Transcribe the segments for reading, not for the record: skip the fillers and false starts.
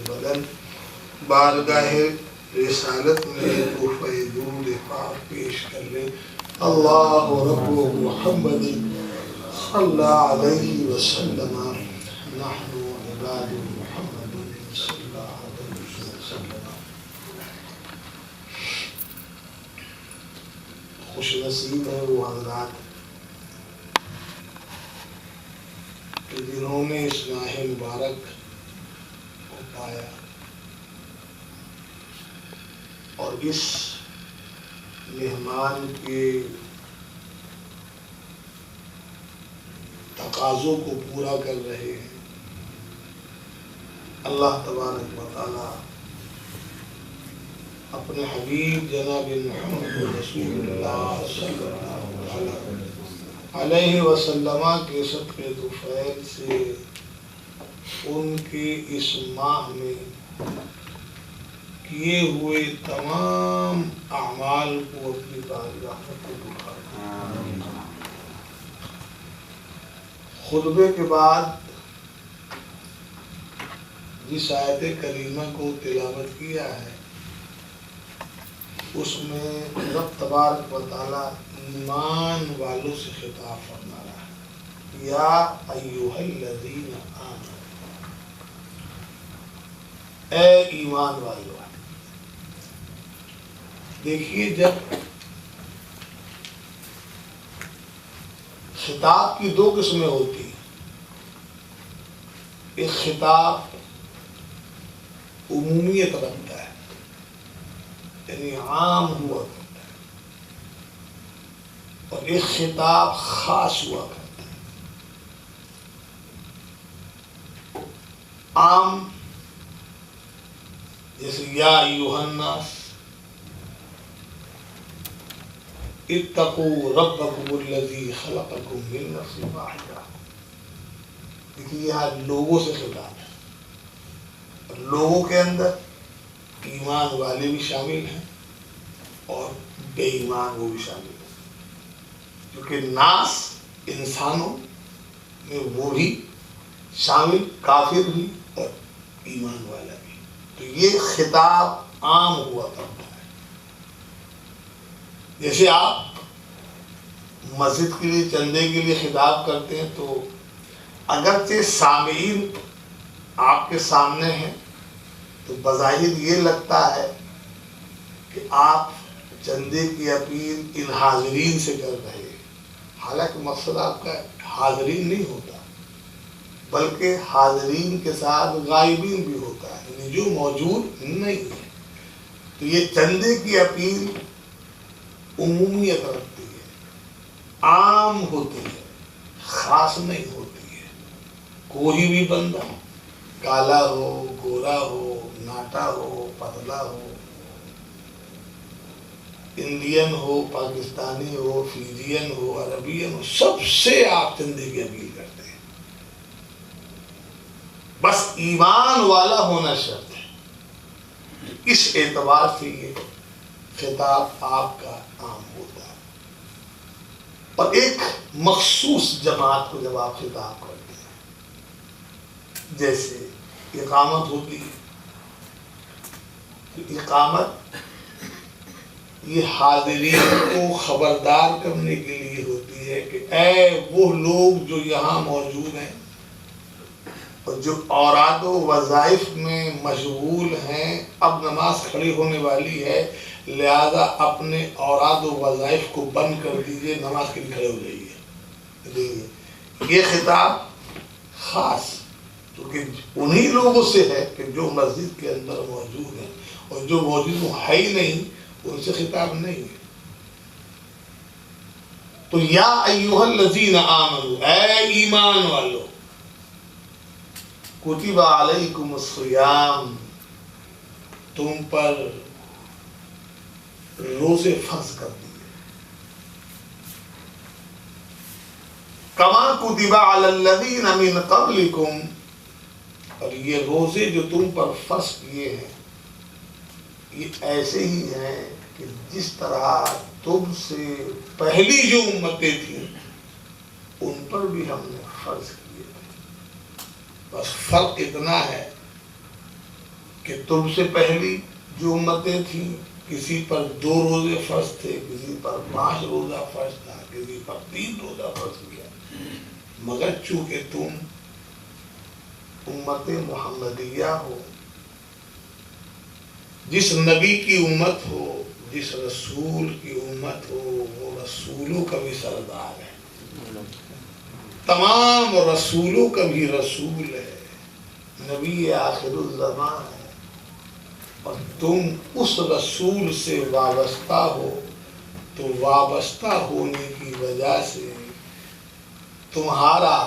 بلند بارگاہ رسالت میں تحفہ درود پاک پیش کر لیں۔ اللہ رب محمد صلی علیہ وسلم نحن عباد محمد صلی اللہ علیہ وسلم۔ خوش نصیب ہے وہ حضرات کہ جنہوں نے اس ماہ مبارک کو پایا اور اس مہمان کے تقاضوں کو پورا کر رہے ہیں۔ اللہ تبارک و تعالی اپنے حبیب جناب محمد رسول اللہ صلی اللہ علیہ وسلم کے صدقے طفیل سے ان کے اس ماہ میں کیے ہوئے تمام اعمال کو اپنی بارگاہ میں قبول فرمائے۔ خطبے کے بعد جس آیت کریمہ کو تلاوت کیا ہے اس میں رب تبارک و تعالیٰ ایمان والوں سے خطاب فرما رہا ہے، یا ایھا الذین آمنوا، اے ایمان والو۔ دیکھیے جب خطاب کی دو قسمیں ہوتی ہیں، ایک خطاب عمومیت رکھتا ہے یعنی عام ہوا کرتا ہے، اور ایک خطاب خاص ہوا کرتا ہے۔ عام جیسے یا ایھا الناس اتقوا ربکم الذی خلقکم من نفس واحدہ۔ دیکھیے یہاں لوگوں سے خطاب ہے، اور لوگوں کے اندر ایمان والے بھی شامل ہیں اور بے ایمان وہ بھی شامل ہیں، کیونکہ ناس انسانوں میں وہ بھی شامل، کافر بھی اور ایمان والا بھی۔ تو یہ خطاب عام ہوا کرتا ہے۔ جیسے آپ مسجد کے لیے چندے کے لیے خطاب کرتے ہیں تو اگرچہ سامعین آپ کے سامنے ہیں تو بظاہر یہ لگتا ہے کہ آپ چندے کی اپیل ان حاضرین سے کر رہے ہیں، حالانکہ مقصد آپ کا حاضرین نہیں ہوتا بلکہ حاضرین کے ساتھ غائبین بھی ہوتا ہے، یعنی جو موجود نہیں ہے۔ تو یہ چندے کی اپیل عمومیت رکھتی ہے، عام ہوتی ہے، خاص نہیں ہوتی ہے۔ کوئی بھی بندہ کالا ہو، گورا ہو، ناٹا ہو، پتلا ہو، انڈین ہو، پاکستانی ہو، فیجین ہو، عربین ہو، سب سے آپ چندے کی اپیل کرتے ہیں، بس ایمان والا ہونا شرط ہے۔ اس اعتبار سے یہ خطاب آپ کا عام ہوتا ہے، اور ایک مخصوص جماعت کو جب آپ خطاب کرتے ہیں، جیسے اقامت ہوتی ہے، تو اقامت یہ حاضرین کو خبردار کرنے کے لیے ہوتی ہے کہ اے وہ لوگ جو یہاں موجود ہیں اور جو اوراد و وظائف میں مشغول ہیں، اب نماز کھڑی ہونے والی ہے، لہذا اپنے اوراد و وظائف کو بند کر دیجئے، نماز کے لیے کھڑے ہو جائیے۔ یہ خطاب خاص کیونکہ انہی لوگوں سے ہے کہ جو مسجد کے اندر موجود ہیں، اور جو موجود ہے ہی نہیں ان سے خطاب نہیں ہے۔ تو یا ایھا الذین آمنوا، اے ایمان والو، کتب علیکم الصیام، تم پر روزے فرض کر دیے، کما کتب علی الذین من قبلکم، اور یہ روزے جو تم پر فرض کیے ہیں یہ ایسے ہی ہیں کہ جس طرح تم سے پہلی جو امتیں تھیں ان پر بھی ہم نے فرض کیے تھے، بس فرق اتنا ہے کہ تم سے پہلی جو امتیں تھیں کسی پر 2 روزے فرض تھے، کسی پر 5 روزہ فرض تھا، کسی پر 3 روزہ فرض کیا، مگر چونکہ تم امت محمدیہ ہو، جس نبی کی امت ہو، جس رسول کی امت ہو، وہ رسولوں کا بھی سردار ہے، تمام رسولوں کا بھی رسول ہے، نبی آخر الزمان ہے، اور تم اس رسول سے وابستہ ہو، تو وابستہ ہونے کی وجہ سے تمہارا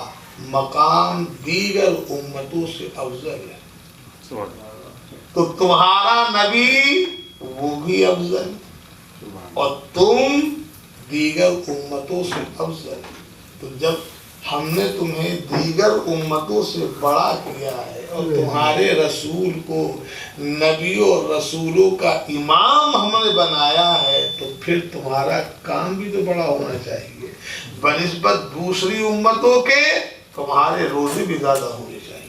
مقام دیگر امتوں سے افضل ہے، تو تمہارا نبی وہ بھی افضل اور تم دیگر امتوں سے افضل۔ تو جب ہم نے تمہیں دیگر امتوں سے بڑا کیا ہے اور تمہارے رسول کو نبیوں اور رسولوں کا امام ہم نے بنایا ہے، تو پھر تمہارا کام بھی تو بڑا ہونا چاہیے، بنسبت دوسری امتوں کے تمہارے روزے بھی زیادہ ہونے چاہیے۔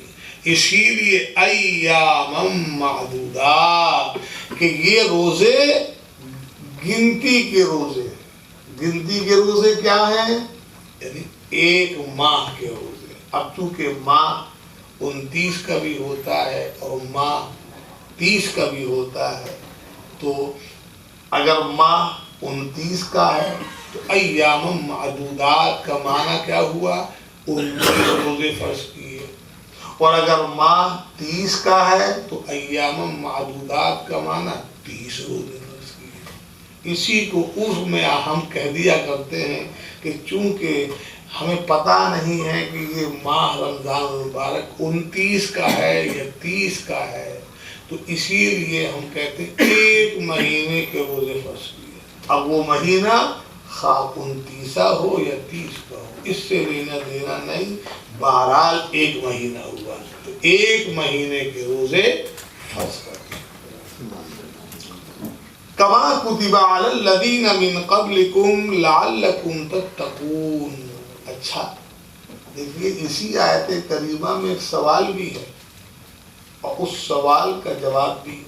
اسی لیے ایام معدودات کہ یہ روزے گنتی کے روزے، گنتی کے روزے کیا ہیں؟ یعنی 1 ماہ کے روزے۔ اب چونکہ ماہ 29 کا بھی ہوتا ہے اور ماہ 30 کا بھی ہوتا ہے، تو اگر ماہ 29 کا ہے تو ایام معدودات کا معنی کیا ہوا؟ 29 روزے فرض کیے، اور اگر ماہ 30 کا ہے تو ایام معدودات کا معنی 30 روزے فرض کیے۔ اسی کو عرف میں ہم کہہ دیا کرتے ہیں کہ چونکہ ہمیں پتہ نہیں ہے کہ یہ ماہ رمضان المبارک 29 کا ہے یا 30 کا ہے، تو اسی لیے ہم کہتے ہیں 1 مہینے کے روزے فرض کیے۔ اب وہ مہینہ خواہ 29 ہو یا 30 کا ہو، اس سے لینا دینا نہیں، بہرحال 1 مہینہ ہوا، تو 1 مہینے کے روزے فرض کر دیں۔ کما کتب علی الذین من قبلکم لعلکم تتقون۔ اچھا دیکھیے، اسی آیت کریمہ میں ایک سوال بھی ہے اور اس سوال کا جواب بھی۔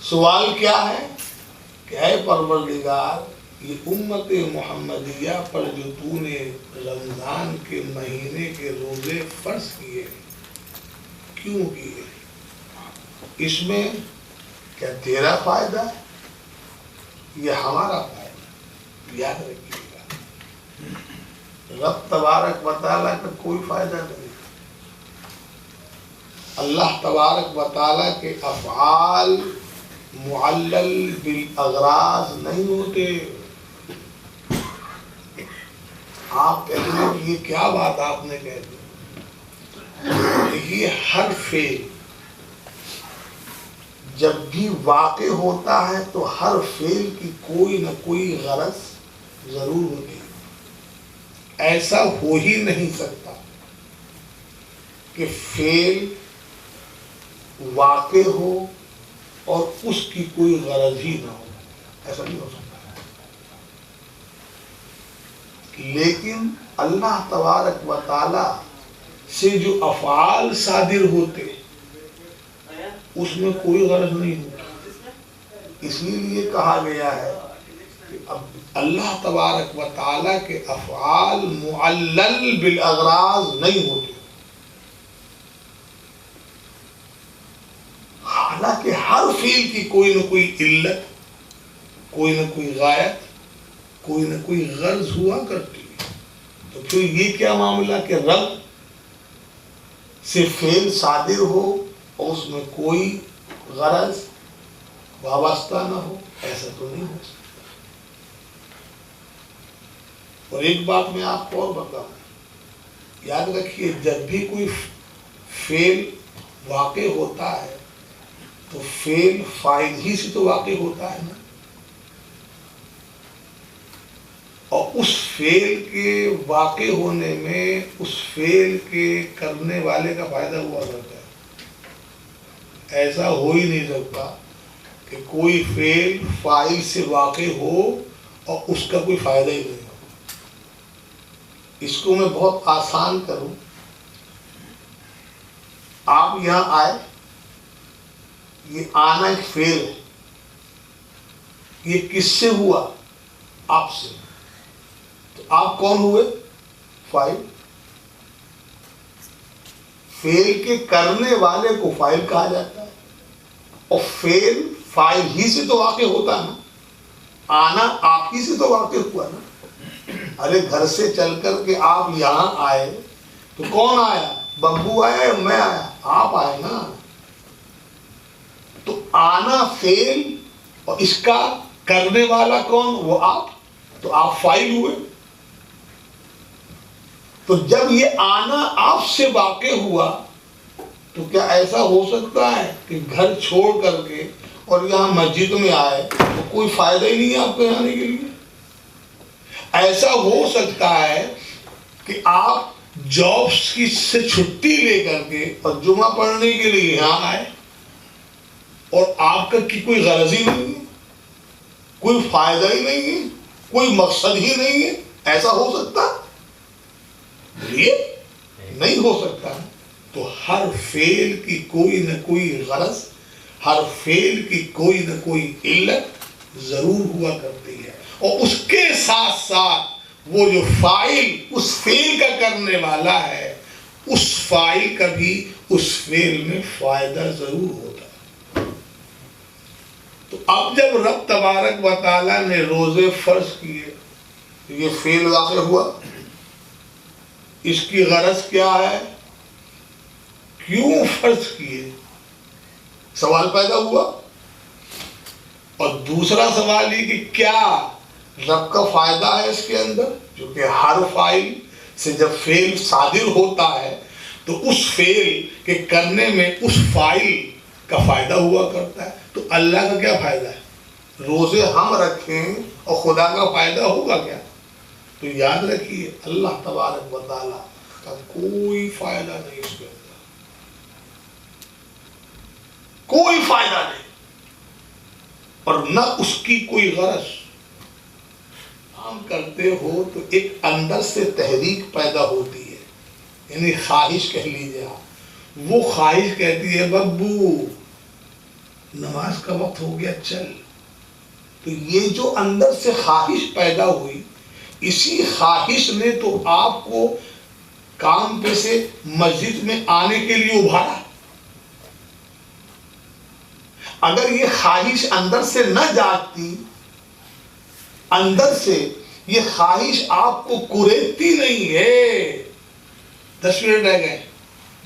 سوال کیا ہے کہ اے پروردگار، یہ امت محمدیہ پر جو تو نے رمضان کے مہینے کے روزے فرض کیے کیوں کیے؟ اس میں کیا تیرا فائدہ ہے یا ہمارا فائدہ؟ یاد رکھیے گا، رب تبارک و تعالیٰ کا کوئی فائدہ نہیں۔ اللہ تبارک و تعالیٰ کے افعال معلل بالاغراض نہیں ہوتے۔ آپ کہتے ہیں کہ یہ کیا بات آپ نے کہہ دی؟ یہ ہر فعل جب بھی واقع ہوتا ہے تو ہر فعل کی کوئی نہ کوئی غرض ضرور ہوتی ہے۔ ایسا ہو ہی نہیں سکتا کہ فعل واقع ہو اور اس کی کوئی غرض ہی نہ ہو، ایسا نہیں ہو سکتا۔ لیکن اللہ تبارک و تعالی سے جو افعال صادر ہوتے اس میں کوئی غرض نہیں ہوتی، اسی لیے کہا گیا ہے کہ اب اللہ تبارک و تعالی کے افعال معلل بالاغراض نہیں ہوتے، حالانکہ ہر فعل کی کوئی نہ کوئی علت، کوئی نہ کوئی غایت، کوئی نہ کوئی غرض ہوا کرتی ہے۔ تو پھر یہ کیا معاملہ کہ رب سے فعل صادر ہو اور اس میں کوئی غرض وابستہ نہ ہو، ایسا تو نہیں ہو سکتا۔ اور ایک بات میں آپ کو اور بتاؤں، یاد رکھیے جب بھی کوئی فعل واقع ہوتا ہے تو فعل فاعل ہی سے تو واقع ہوتا ہے نا، اور اس فعل کے واقع ہونے میں اس فعل کے کرنے والے کا فائدہ ہوا کرتا ہے۔ ایسا ہو ہی نہیں سکتا کہ کوئی فعل فاعل سے واقع ہو اور اس کا کوئی فائدہ ہی نہیں ہو۔ اس کو میں بہت آسان کروں، آپ یہاں آئے، یہ آنا ایک فعل ہے، یہ کس سے ہوا؟ آپ سے. تو آپ کون ہوئے؟ فاعل. فعل کے کرنے والے کو فاعل کہا جاتا ہے، اور فعل فاعل ہی سے تو واقع ہوتا ہے نا. آنا آپ ہی سے تو واقع ہوا نا. ارے گھر سے چل کر کے آپ یہاں آئے تو کون آیا؟ ببو آیا یا میں آیا؟ آپ آئے نا. تو آنا فعل اور اس کا کرنے والا کون؟ وہ آپ. تو آپ فاعل ہوئے. تو جب یہ آنا آپ سے واقع ہوا تو کیا ایسا ہو سکتا ہے کہ گھر چھوڑ کر کے اور یہاں مسجد میں آئے تو کوئی فائدہ ہی نہیں ہے آپ کے آنے کے لیے؟ ایسا ہو سکتا ہے کہ آپ جاب کی سے چھٹی لے کر کے اور جمعہ پڑھنے کے لیے یہاں آئے اور آپ کا کی کوئی غرض ہی نہیں ہے، کوئی فائدہ ہی نہیں ہے، کوئی مقصد ہی نہیں ہے. ایسا ہو سکتا یہ نہیں ہو سکتا. تو ہر فعل کی کوئی نہ کوئی غرض، ہر فعل کی کوئی نہ کوئی علت ضرور ہوا کرتی ہے، اور اس کے ساتھ ساتھ وہ جو فاعل اس فعل کا کرنے والا ہے، اس فاعل کا بھی اس فعل میں فائدہ ضرور ہوتا ہے. تو اب جب رب تبارک و تعالیٰ نے روزے فرض کیے، یہ فعل واقع ہوا. اس کی غرض کیا ہے؟ کیوں فرض کیے؟ سوال پیدا ہوا. اور دوسرا سوال یہ کہ کیا رب کا فائدہ ہے اس کے اندر؟ کیونکہ ہر فاعل سے جب فعل صادر ہوتا ہے تو اس فعل کے کرنے میں اس فاعل کا فائدہ ہوا کرتا ہے. تو اللہ کا کیا فائدہ ہے؟ روزے ہم رکھیں اور خدا کا فائدہ ہوگا کیا؟ تو یاد رکھیے اللہ تبارک و تعالیٰ کا کوئی فائدہ نہیں اس کے اندر، کوئی فائدہ نہیں، اور نہ اس کی کوئی غرض. کام کرتے ہو تو ایک اندر سے تحریک پیدا ہوتی ہے، یعنی خواہش کہہ لیجیے آپ. وہ خواہش کہتی ہے ببو نماز کا وقت ہو گیا چل. تو یہ جو اندر سے خواہش پیدا ہوئی، اسی خواہش نے تو آپ کو کام پہ سے مسجد میں آنے کے لیے ابھارا. اگر یہ خواہش اندر سے نہ جاگتی، اندر سے یہ خواہش آپ کو کریدتی نہیں ہے، 10 منٹ رہ گئے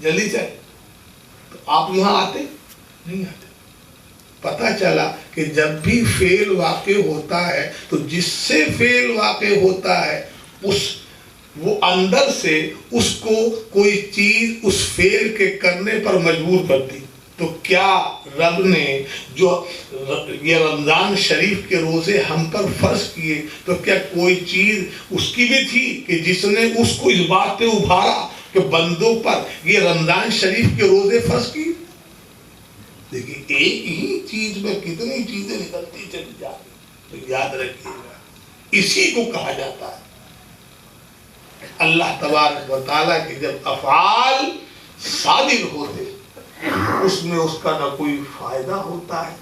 جلدی چل، تو آپ یہاں آتے نہیں آتے. پتا چلا کہ جب بھی فعل واقع ہوتا ہے تو جس سے فعل واقع ہوتا ہے وہ اندر سے اس کو کوئی چیز اس فعل کے کرنے پر مجبور کرتی. تو کیا رب نے جو یہ رمضان شریف کے روزے ہم پر فرض کیے تو کیا کوئی چیز اس کی بھی تھی کہ جس نے اس کو اس بات پہ ابھارا کہ بندوں پر یہ رمضان شریف کے روزے فرض کیے؟ دیکھیے ایک ہی چیز میں کتنی چیزیں نکلتی چلی جاتی. تو یاد رکھیے گا اسی کو کہا جاتا ہے اللہ تبارک و تعالیٰ کے جب افعال صادر ہوتے اس میں اس کا نہ کوئی فائدہ ہوتا ہے،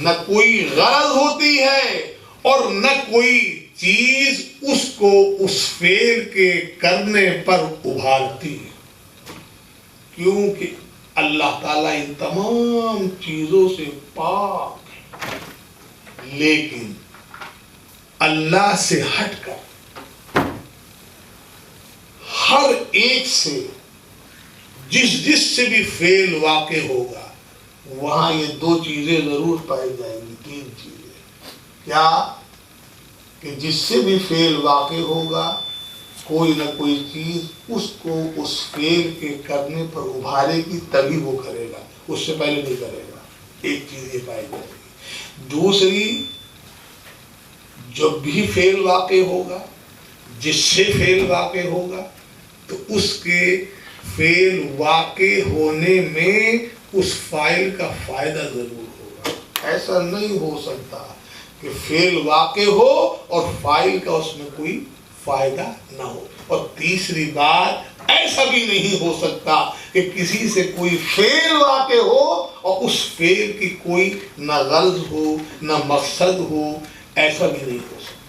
نہ کوئی غرض ہوتی ہے، اور نہ کوئی چیز اس کو اس فعل کے کرنے پر ابھارتی ہے. کیونکہ اللہ تعالیٰ ان تمام چیزوں سے پاک، لیکن اللہ سے ہٹ کر ہر ایک سے جس سے بھی فعل واقع ہوگا وہاں یہ 2 چیزیں ضرور پائی جائیں گی، 3 چیزیں. کیا؟ کہ جس سے بھی فعل واقع ہوگا کوئی نہ کوئی چیز اس کو اس فعل کے کرنے پر ابھارے گی، تبھی وہ کرے گا، اس سے پہلے نہیں کرے گا. ایک چیز یہ پائی جائے گی. دوسری، جب بھی فعل واقع ہوگا، جس سے فعل واقع ہوگا، تو اس کے فعل واقع ہونے میں اس فاعل کا فائدہ ضرور ہوگا. ایسا نہیں ہو سکتا کہ فعل واقع ہو اور فاعل کا اس میں کوئی فائدہ نہ ہو. اور تیسری بات، ایسا بھی نہیں ہو سکتا کہ کسی سے کوئی فعل واقع ہو اور اس فعل کی کوئی نہ غرض ہو نہ مقصد ہو، ایسا بھی نہیں ہو سکتا۔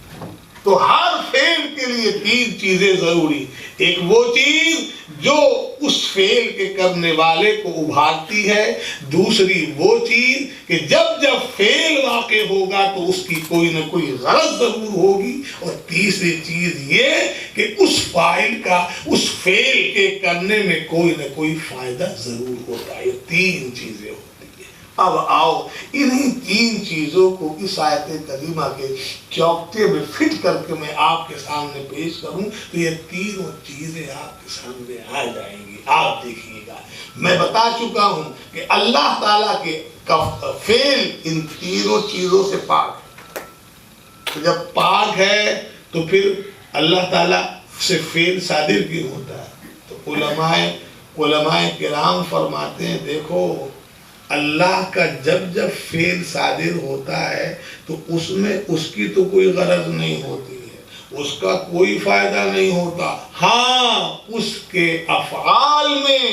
تو ہر فعل کے لیے تین چیزیں ضروری، ایک وہ چیز جو اس فعل کے کرنے والے کو ابھارتی ہے، دوسری وہ چیز کہ جب جب فعل واقع ہوگا تو اس کی کوئی نہ کوئی غرض ضرور ہوگی، اور تیسری چیز یہ کہ اس فاعل کا اس فعل کے کرنے میں کوئی نہ کوئی فائدہ ضرور ہوتا ہے۔ یہ تین چیزیں ہوتی ہیں۔ اب آؤ انہی تین چیزوں کو اس آیت کریمہ کے چوکٹے میں فٹ کر کے میں آپ کے سامنے پیش کروں تو یہ تینوں چیزیں آپ کے سامنے آ جائیں گی۔ آپ دیکھیے گا، میں بتا چکا ہوں کہ اللہ تعالیٰ کے فعل ان تینوں چیزوں سے پاک ہے۔ جب پاک ہے تو پھر اللہ تعالیٰ سے فعل صادر کیوں ہوتا ہے؟ تو علماء کرام فرماتے ہیں دیکھو، اللہ کا جب جب فعل صادر ہوتا ہے تو اس میں اس کی تو کوئی غرض نہیں ہوتی ہے، اس کا کوئی فائدہ نہیں ہوتا، ہاں اس کے افعال میں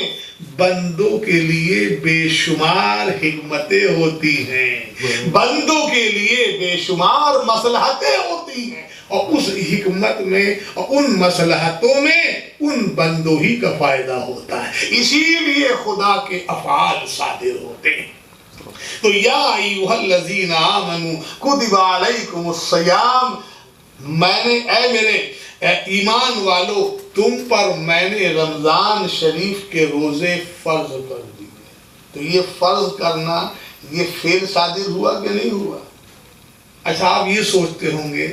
بندوں کے لیے بے شمار حکمتیں ہوتی ہیں، بندوں کے لیے بے شمار مصلحتیں ہوتی ہیں، اور اس حکمت میں اور ان مصلحتوں میں ان بندوں ہی کا فائدہ ہوتا ہے، اسی لیے خدا کے افعال صادر ہوتے ہیں۔ تو یا ایھا الذین آمنوا کتب علیکم الصیام، میں نے اے میرے ایمان والو تم پر میں نے رمضان شریف کے روزے فرض کر دیے۔ تو یہ فرض کرنا یہ فعل صادر ہوا کہ نہیں ہوا؟ اچھا آپ یہ سوچتے ہوں گے،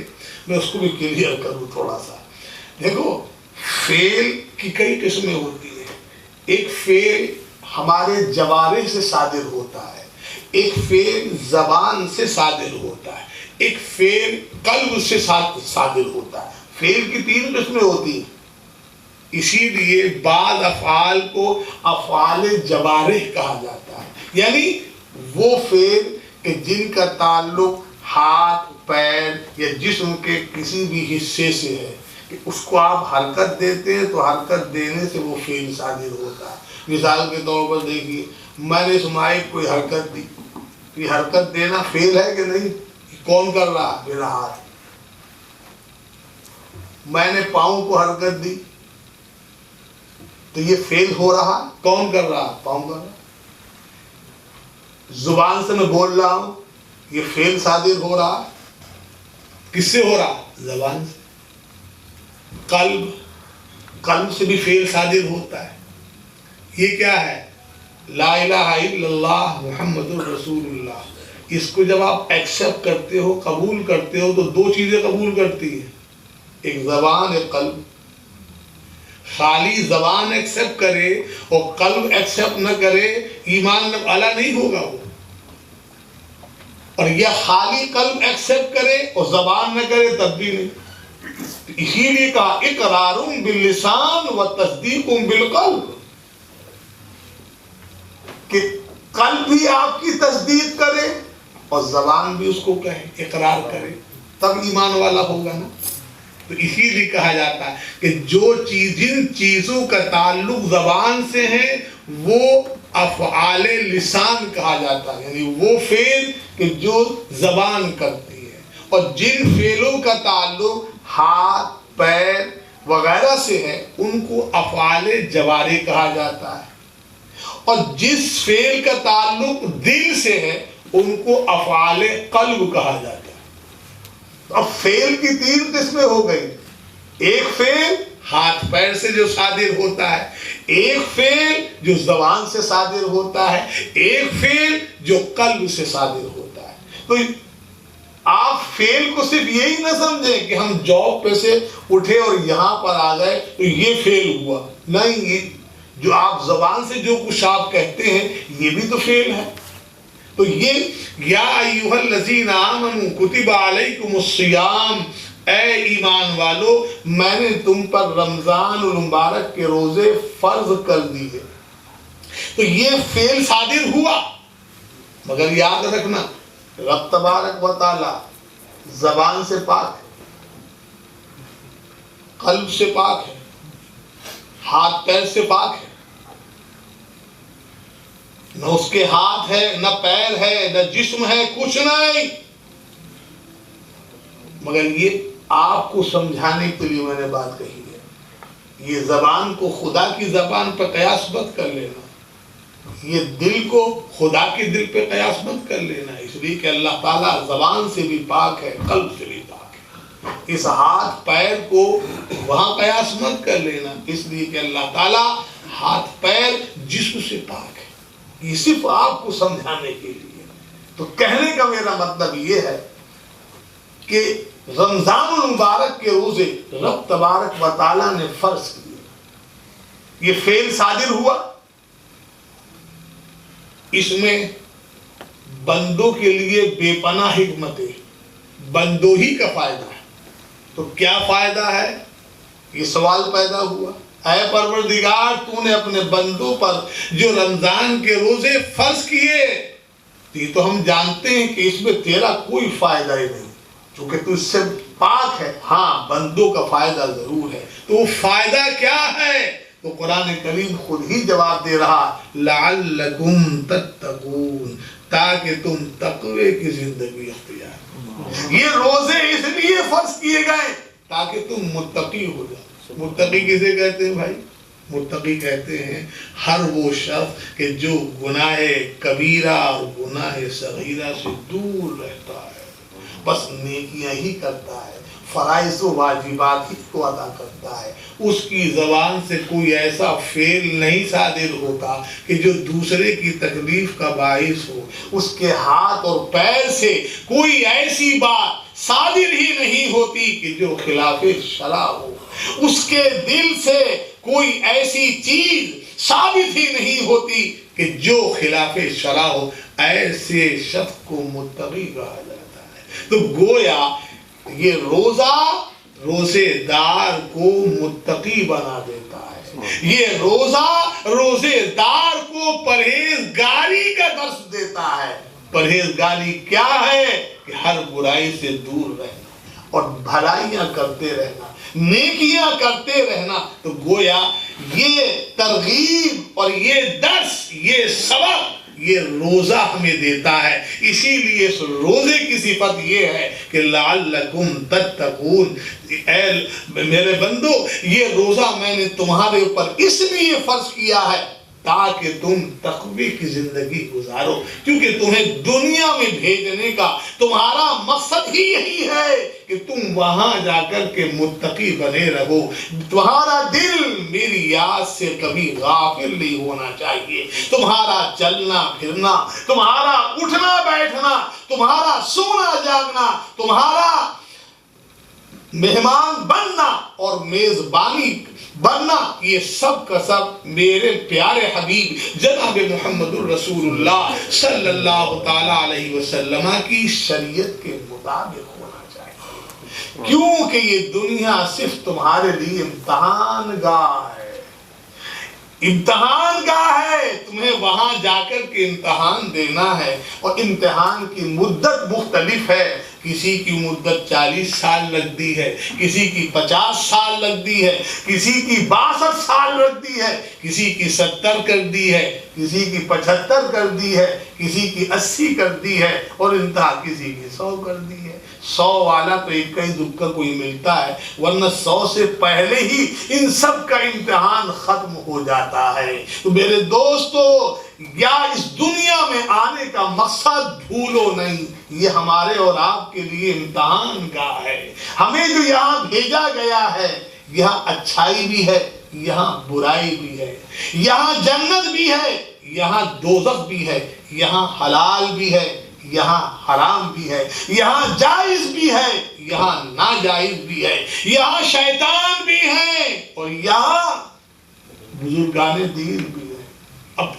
میں اس کو بھی کلیئر کروں تھوڑا سا۔ دیکھو فعل کی کئی قسمیں ہوتی ہیں، ایک فعل ہمارے جوارح سے صادر ہوتا ہے، ایک فعل زبان سے صادر ہوتا ہے، ایک فعل قلب سے صادر ہوتا ہے۔ فعل کی تین قسمیں ہوتی ہیں، اسی لیے بعض افعال کو افعال جوارح کہا جاتا ہے، یعنی وہ فعل کہ جن کا تعلق ہاتھ پیر یا جسم کے کسی بھی حصے سے ہے، کہ اس کو آپ حرکت دیتے ہیں تو حرکت دینے سے وہ فعل صادر ہوتا ہے۔ مثال کے طور پر دیکھیے، میں نے اس مائک کو حرکت دی، یہ حرکت دینا فعل ہے کہ نہیں؟ کون کر رہا؟ میرا ہاتھ۔ میں نے پاؤں کو حرکت دی تو یہ فعل ہو رہا، کون کر رہا؟ پاؤں کر رہا۔ زبان سے میں بول رہا ہوں، یہ فعل صادر ہو رہا، کس سے ہو رہا؟ زبان سے۔ قلب سے بھی فعل صادر ہوتا ہے، یہ کیا ہے؟ لا الہ الا اللہ محمد الرسول اللہ۔ اس کو جب آپ ایکسپٹ کرتے ہو، قبول کرتے ہو، تو دو چیزیں قبول کرتی ہیں، ایک زبان ایک قلب۔ خالی زبان ایکسپٹ کرے اور قلب ایکسپٹ نہ کرے، ایمان والا نہیں ہوگا وہ۔ اور یہ خالی قلب ایکسپٹ کرے اور زبان نہ کرے تب بھی نہیں۔ اسی لیے کہا اقرار باللسان و تصدیق بالقلب، کہ قلب بھی آپ کی تصدیق کرے اور زبان بھی اس کو کہے، اقرار کرے، تب ایمان والا ہوگا نا۔ تو اسی لیے کہا جاتا ہے کہ جو جن چیزوں کا تعلق زبان سے ہے وہ افعال لسان کہا جاتا ہے، یعنی وہ فعل کہ جو زبان کرتی ہے، اور جن فعلوں کا تعلق ہاتھ پیر وغیرہ سے ہے ان کو افعال جوارح کہا جاتا ہے، اور جس فعل کا تعلق دل سے ہے ان کو افعال قلب کہا جاتا ہے۔ اب فعل کی تین قسمیں ہو گئی، ایک فعل ہاتھ پیر سے جو صادر ہوتا ہے، ایک فعل جو زبان سے صادر ہوتا ہے، ایک فعل جو قلب سے صادر ہوتا ہے۔ تو آپ فعل کو صرف یہی نہ سمجھیں کہ ہم جاب پہ سے اٹھے اور یہاں پر آ گئے تو یہ فعل ہوا، نہیں، یہ جو آپ زبان سے جو کچھ آپ کہتے ہیں یہ بھی تو فعل ہے۔ تو یہ یا ایھا الذین آمنوا کتب علیکم الصیام، اے ایمان والو میں نے تم پر رمضان المبارک کے روزے فرض کر دیے۔ تو یہ فعل صادر ہوا، مگر یاد رکھنا رب تبارک و تعالی زبان سے پاک ہے، قلب سے پاک ہے، ہاتھ پیر سے پاک ہے، نہ اس کے ہاتھ ہے نہ پیر ہے نہ جسم ہے، کچھ نہیں، مگر یہ آپ کو سمجھانے کے لیے میں نے بات کہی ہے۔ یہ زبان کو خدا کی زبان پر قیاس مت کر لینا، یہ دل کو خدا کے دل پہ قیاس مت کر لینا، اس لیے کہ اللہ تعالیٰ زبان سے بھی پاک ہے، قلب سے بھی پاک ہے۔ اس ہاتھ پیر کو وہاں قیاس مت کر لینا، اس لیے کہ اللہ تعالیٰ ہاتھ پیر جسم سے پاک ہے۔ یہ صرف آپ کو سمجھانے کے لیے۔ تو کہنے کا میرا مطلب یہ ہے کہ رمضان المبارک کے روزے رب تبارک و تعالیٰ نے فرض کیے، یہ فعل صادر ہوا، اس میں بندوں کے لیے بے پناہ حکمتیں، بندوں ہی کا فائدہ ہے۔ تو کیا فائدہ ہے؟ یہ سوال پیدا ہوا، اے پروردگار تو نے اپنے بندوں پر جو رمضان کے روزے فرض کیے، یہ تو ہم جانتے ہیں کہ اس میں تیرا کوئی فائدہ ہی نہیں، چونکہ تو اس سے پاک ہے، ہاں بندوں کا فائدہ ضرور ہے، تو وہ فائدہ کیا ہے؟ تو قرآن کریم خود ہی جواب دے رہا، لعلکم تتقون، تاکہ تم تقوی کی زندگی اختیار کرو۔ یہ روزے اس لیے فرض کیے گئے تاکہ تم متقی ہو جاؤ۔ متقی کسے کہتے ہیں بھائی؟ متقی کہتے ہیں ہر وہ شخص کہ جو گناہ کبیرہ اور گناہ صغیرہ سے دور رہتا ہے، بس نیکیاں ہی کرتا ہے، فرائض و واجبات ہی کو ادا کرتا ہے، اس کی زبان سے کوئی ایسا فعل نہیں صادر ہوتا کہ جو دوسرے کی تکلیف کا باعث ہو، اس کے ہاتھ اور پیر سے کوئی ایسی بات صادر ہی نہیں ہوتی کہ جو خلاف شرع ہو، اس کے دل سے کوئی ایسی چیز ثابت ہی نہیں ہوتی کہ جو خلاف شرع ہو، ایسے شخص کو متقی کہا جاتا ہے۔ تو گویا یہ روزہ روزے دار کو متقی بنا دیتا ہے، یہ روزہ روزے دار کو پرہیزگاری کا درس دیتا ہے۔ پرہیزگاری کیا ہے؟ کہ ہر برائی سے دور رہنا اور بھلائیاں کرتے رہنا، نیکیاں کرتے رہنا۔ تو گویا یہ ترغیب اور یہ درس، یہ سبق یہ روزہ ہمیں دیتا ہے۔ اسی لیے اس روزے کی صفت یہ ہے کہ لعلکم تتقون، اے میرے بندو یہ روزہ میں نے تمہارے اوپر اس لیے فرض کیا ہے تاکہ تم تقوی کی زندگی گزارو، کیونکہ تمہیں دنیا میں بھیجنے کا تمہارا مقصد ہی یہی ہے کہ تم وہاں جا کر کے متقی بنے رہو۔ تمہارا دل میری یاد سے کبھی غافل نہیں ہونا چاہیے، تمہارا چلنا پھرنا، تمہارا اٹھنا بیٹھنا، تمہارا سونا جاگنا، تمہارا مہمان بننا اور میزبانی بننا، یہ سب کا سب میرے پیارے حبیب جناب محمد الرسول اللہ صلی اللہ تعالی علیہ وسلم کی شریعت کے مطابق ہونا چاہیے، کیونکہ یہ دنیا صرف تمہارے لیے امتحان گاہ ہے، امتحان گاہ ہے، تمہیں وہاں جا کر کے امتحان دینا ہے، اور امتحان کی مدت مختلف ہے، کسی کی مدت 40 سال لگتی ہے، کسی کی 50 سال لگتی ہے، کسی کی 62 سال لگتی ہے، کسی کی 70 کر دی ہے، کسی کی 75 کر دی ہے، کسی کی 80 کر دی ہے، اور انتہا کسی کی 100 کر دی ہے۔ 100 والا تو ایک ہی دکھ کا کوئی ملتا ہے، ورنہ 100 سے پہلے ہی ان سب کا امتحان ختم ہو جاتا ہے۔ تو میرے دوستو، یا اس دنیا میں آنے کا مقصد بھولو نہیں، یہ ہمارے اور آپ کے لیے امتحان گاہ ہے۔ ہمیں جو یہاں بھیجا گیا ہے، یہاں اچھائی بھی ہے، یہاں برائی بھی ہے، یہاں جنت بھی ہے، یہاں دوزخ بھی ہے، یہاں حلال بھی ہے، یہاں حرام بھی ہے، یہاں جائز بھی ہے، یہاں ناجائز بھی ہے، یہاں شیطان بھی ہے، اور یہاں بزرگان دین بھی ہے۔ اب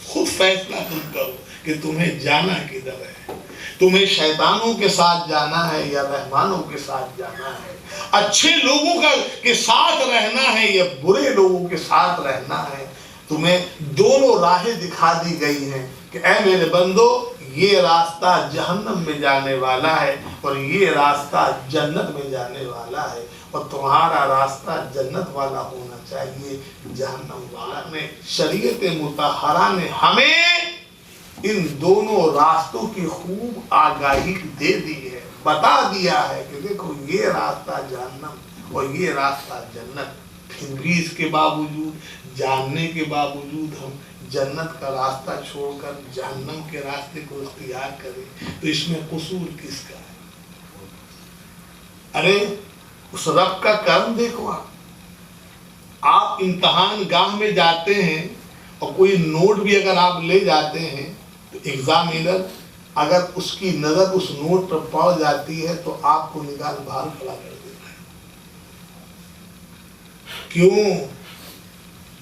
خود فیصلہ تم کرو کہ تمہیں جانا کدھر ہے، تمہیں شیطانوں کے ساتھ جانا ہے یا رحمانوں کے ساتھ جانا ہے، اچھے لوگوں کے ساتھ رہنا ہے یا برے لوگوں کے ساتھ رہنا ہے۔ تمہیں دونوں راہیں دکھا دی گئی ہیں کہ اے میرے بندو، یہ راستہ جہنم میں جانے والا ہے اور یہ راستہ جنت میں جانے والا ہے، اور تمہارا راستہ جنت والا ہونا چاہیے، جہنم والا نہیں۔ شریعت مطہرہ نے ہمیں ان دونوں راستوں کی خوب آگاہی دے دی ہے، بتا دیا ہے کہ دیکھو یہ راستہ جہنم اور یہ راستہ جنت۔ پھر بھی اس کے باوجود، جاننے کے باوجود ہم جنت کا راستہ چھوڑ کر جہنم کے راستے کو اختیار کریں تو اس میں قصور کس کا ہے؟ ارے اس رب کا کرم دیکھو، آپ امتحان گاہ میں جاتے ہیں اور کوئی نوٹ بھی اگر آپ لے جاتے ہیں تو ایگزامینر اگر اس کی نظر اس نوٹ پر پڑ جاتی ہے تو آپ کو نکال باہر کھڑا کر دیتا ہے۔ کیوں؟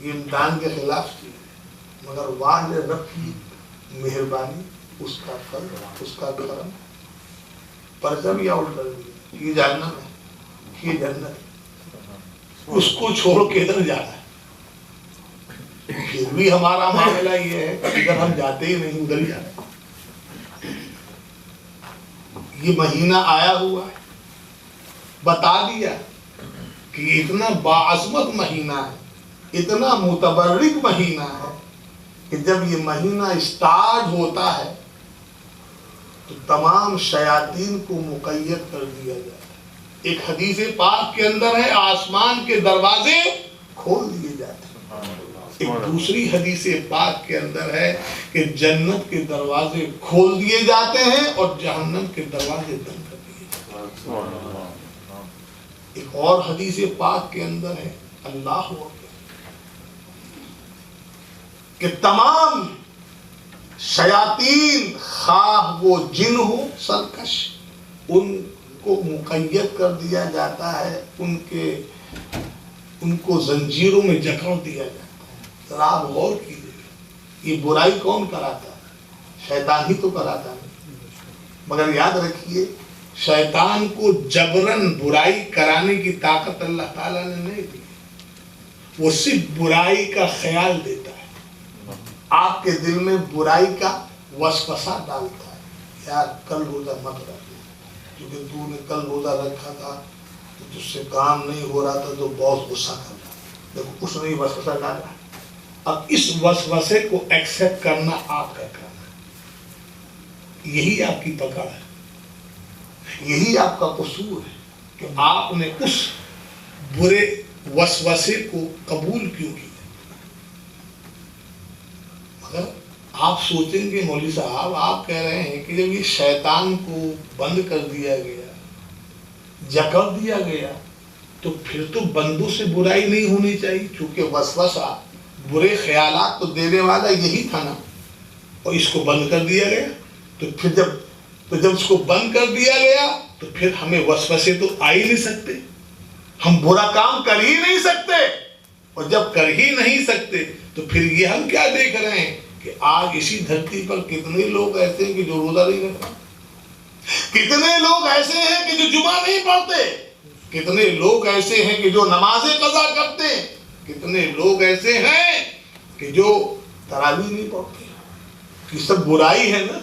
یہ امتحان کے خلاف کی، مگر واہ رب کی مہربانی، اس کا فضل، اس کا کرم، پرچم یا الٹ کر دیا، یہ جہنم ہے، یہ جنت ہے، اس کو چھوڑ کے ادھر جانا ہے۔ پھر بھی ہمارا معاملہ یہ ہے کہ ادھر ہم جاتے ہی نہیں، ادھر ہی جاتے۔ یہ مہینہ آیا ہوا ہے، بتا دیا کہ یہ اتنا باعظمت مہینہ ہے، اتنا متبرک مہینہ ہے کہ جب یہ مہینہ اسٹارٹ ہوتا ہے تو تمام شیاطین کو مقید کر دیا جاتا ہے۔ ایک حدیث پاک کے اندر ہے آسمان کے دروازے کھول دیے جاتے ہیں، ایک دوسری حدیث پاک کے اندر ہے کہ جنت کے دروازے کھول دیے جاتے ہیں اور جہنم کے دروازے بند کر دیے جاتے ہیں۔ ایک اور حدیث پاک کے اندر ہے اللہ اکبر کہ تمام شیاطین خواہ وہ جن ہو سرکش، ان کو مقید کر دیا جاتا ہے، ان کو زنجیروں میں جکڑ دیا جاتا ہے۔ ذرا آپ غور کیجیے، یہ برائی کون کراتا ہے؟ شیطان ہی تو کراتا ہے، مگر یاد رکھیے شیطان کو جبرن برائی کرانے کی طاقت اللہ تعالیٰ نے نہیں دی، وہ صرف برائی کا خیال دیتا ہے، آپ کے دل میں برائی کا وسوسہ ڈالتا ہے، یار کل روزہ مت رکھنا، کیونکہ تو نے کل روزہ رکھا تھا تو تجھ سے کام نہیں ہو رہا تھا تو بہت غصہ کرتا۔ دیکھو اس نے وسوسہ ڈالا، اب اس وسوسے کو ایکسپٹ کرنا آپ کا کام ہے، یہی آپ کی پکڑ ہے، یہی آپ کا قصور ہے کہ آپ نے اس برے وسوسے کو قبول کیوں کیا۔ مگر آپ سوچیں گے مولوی صاحب آپ کہہ رہے ہیں کہ جب یہ شیطان کو بند کر دیا گیا، جکڑ دیا گیا، تو پھر تو بندوں سے برائی نہیں ہونی چاہیے، کیونکہ وسوسہ برے خیالات تو دینے والا یہی تھا نا، اور اس کو بند کر دیا گیا، تو پھر جب اس کو بند کر دیا گیا تو پھر ہمیں وسوسے تو آ ہی نہیں سکتے، ہم برا کام کر ہی نہیں سکتے، اور جب کر ہی نہیں سکتے تو پھر یہ ہم کیا دیکھ رہے ہیں کہ آج اسی دھرتی پر کتنے لوگ ایسے ہیں کہ جو روزہ نہیں رکھتے، کتنے لوگ ایسے ہیں کہ جو جمعہ نہیں پڑھتے، کتنے لوگ ایسے ہیں کہ جو نمازیں قضا کرتے ہیں، کتنے لوگ ایسے ہیں کہ جو تراویح نہیں پڑھتے۔ یہ سب برائی ہے نا،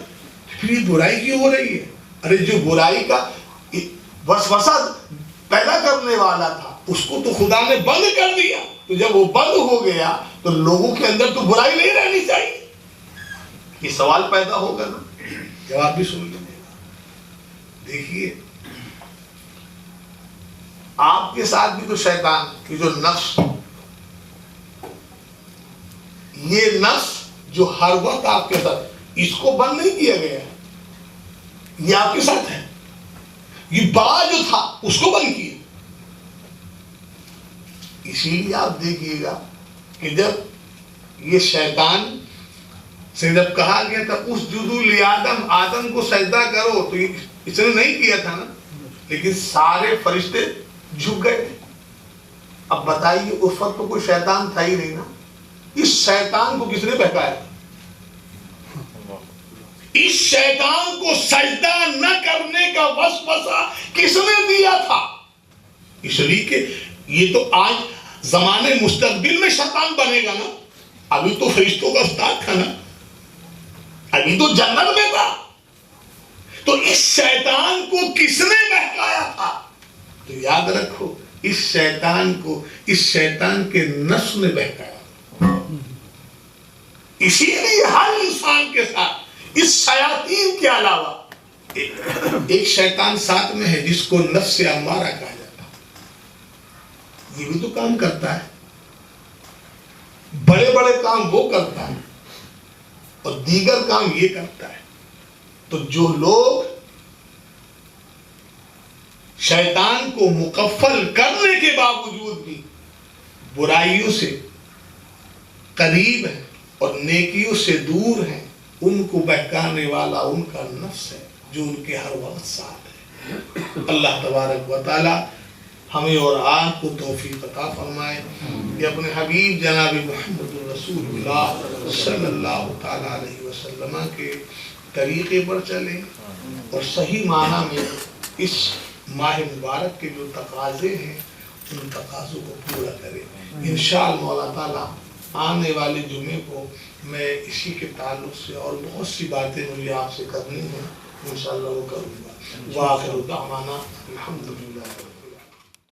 پھر یہ برائی کیوں ہو رہی ہے؟ ارے جو برائی کا وسوسہ پیدا کرنے والا تھا اس کو تو خدا نے بند کر دیا، تو جب وہ بند ہو گیا تو لوگوں کے اندر تو برائی نہیں رہنی چاہیے۔ یہ سوال پیدا ہوگا نا، جواب بھی سن لیجیے۔ دیکھیے آپ کے ساتھ بھی تو شیطان کی جو نفس، یہ نفس جو ہر وقت آپ کے ساتھ، اس کو بند نہیں کیا گیا، یہ آپ کے ساتھ ہے، یہ بڑا جو تھا اس کو بند کیا۔ اسی لیے آپ دیکھیے گا کہ جب یہ شیطان سے جب کہا گیا تھا اسجدوا لآدم، آدم کو سجدہ کرو، تو اس نے نہیں کیا تھا نا، لیکن سارے فرشتے جھک گئے تھے۔ اب بتائیے اس وقت تو کوئی شیطان تھا ہی نہیں نا، اس شیطان کو کس نے بہکایا؟ اس شیطان کو سجدہ نہ کرنے کا وسوسہ کس نے دیا تھا؟ اس لیے کہ یہ تو آج زمانے مستقبل میں شیطان بنے گا نا، ابھی تو فرشتوں کا استاد تھا نا، ابھی تو جنت میں تھا، تو اس شیطان کو کس نے بہکایا تھا؟ تو یاد رکھو اس شیطان کے نفس نے بہکایا. اسی لیے ہر انسان کے ساتھ اس شیاطین کے علاوہ ایک شیطان ساتھ میں ہے جس کو نفس امارہ کہا جاتا ہے. یہ بھی تو کام کرتا ہے, بڑے بڑے کام وہ کرتا ہے اور دیگر کام یہ کرتا ہے. تو جو لوگ شیطان کو مکفل کرنے کے باوجود بھی برائیوں سے قریب ہیں اور نیکیوں سے دور ہیں, ان کو بہکانے والا ان کا نفس ہے جو ان کے ہر وقت ساتھ ہے. اللہ تبارک و تعالی ہمیں اور آپ کو توفیق عطا فرمائے کہ اپنے حبیب جناب محمد رسول اللہ صلی اللہ تعالی علیہ وسلم کے طریقے پر چلیں اور صحیح معنی میں اس ماہ مبارک کے جو تقاضے ہیں ان تقاضوں کو پورا کریں. انشاءاللہ مولا تعالیٰ آنے والے جمعے کو میں اسی کے تعلق سے اور بہت سی باتیں مجھے آپ سے کرنی ہیں, انشاءاللہ وہ کروں گا. وآخر دعوانا الحمدللہ.